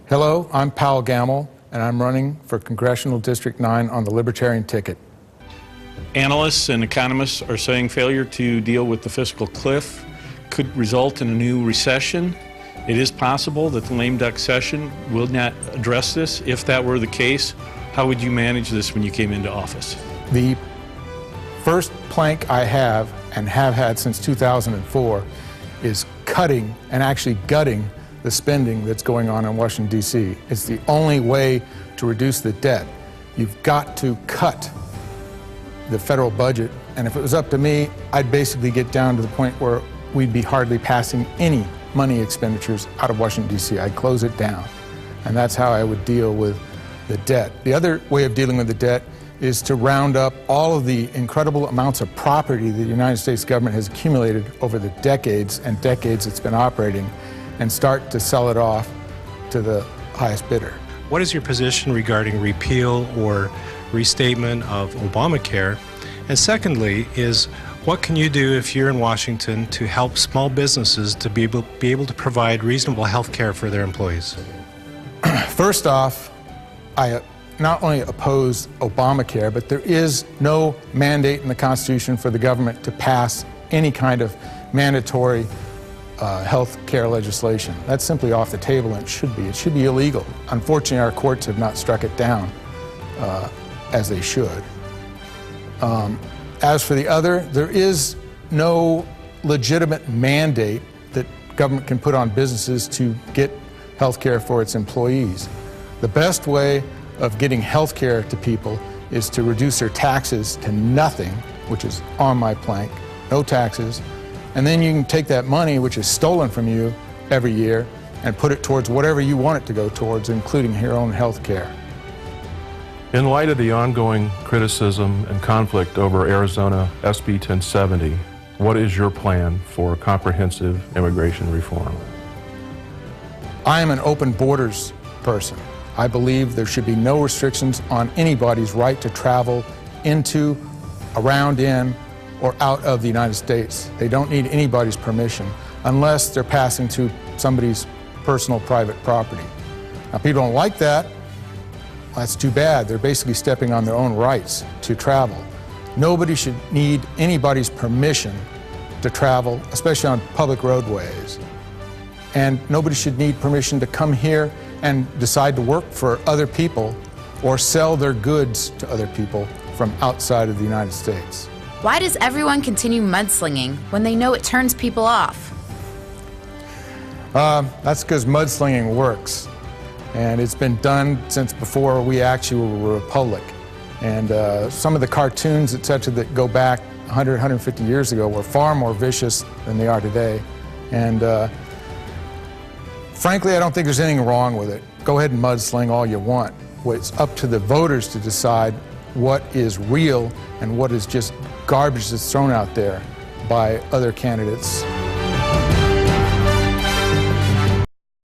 Hello, I'm Powell Gammill, and I'm running for Congressional District 9 on the Libertarian ticket. Analysts and economists are saying failure to deal with the fiscal cliff could result in a new recession. It is possible that the lame duck session will not address this. If that were the case, how would you manage this when you came into office? The first plank I have, and have had since 2004, is cutting and actually gutting the spending that's going on in Washington, D.C. It's the only way to reduce the debt. You've got to cut the federal budget, and if it was up to me, I'd basically get down to the point where we'd be hardly passing any money expenditures out of Washington, D.C. I'd close it down, and that's how I would deal with the debt. The other way of dealing with the debt is to round up all of the incredible amounts of property that the United States government has accumulated over the decades and decades it's been operating, and start to sell it off to the highest bidder. What is your position regarding repeal or restatement of Obamacare? And secondly is, what can you do if you're in Washington to help small businesses to be able to provide reasonable health care for their employees? First off, I not only oppose Obamacare, but there is no mandate in the Constitution for the government to pass any kind of mandatory health care legislation. That's simply off the table, and it should be. It should be illegal. Unfortunately, our courts have not struck it down as they should. As for the other, there is no legitimate mandate that government can put on businesses to get health care for its employees. The best way of getting health care to people is to reduce their taxes to nothing, which is on my plank, no taxes, and then you can take that money, which is stolen from you every year, and put it towards whatever you want it to go towards, including your own health care. In light of the ongoing criticism and conflict over Arizona SB 1070, what is your plan for comprehensive immigration reform? I am an open borders person. I believe there should be no restrictions on anybody's right to travel into, around, in, or out of the United States. They don't need anybody's permission unless they're passing through somebody's personal private property. Now, people don't like that. Well, that's too bad. They're basically stepping on their own rights to travel. Nobody should need anybody's permission to travel, especially on public roadways. And nobody should need permission to come here and decide to work for other people or sell their goods to other people from outside of the United States. Why does everyone continue mudslinging when they know it turns people off? That's because mudslinging works. And it's been done since before we actually were a republic. And some of the cartoons, etc., that go back 100, 150 years ago were far more vicious than they are today. And frankly, I don't think there's anything wrong with it. Go ahead and mudsling all you want. It's up to the voters to decide what is real and what is just garbage that's thrown out there by other candidates.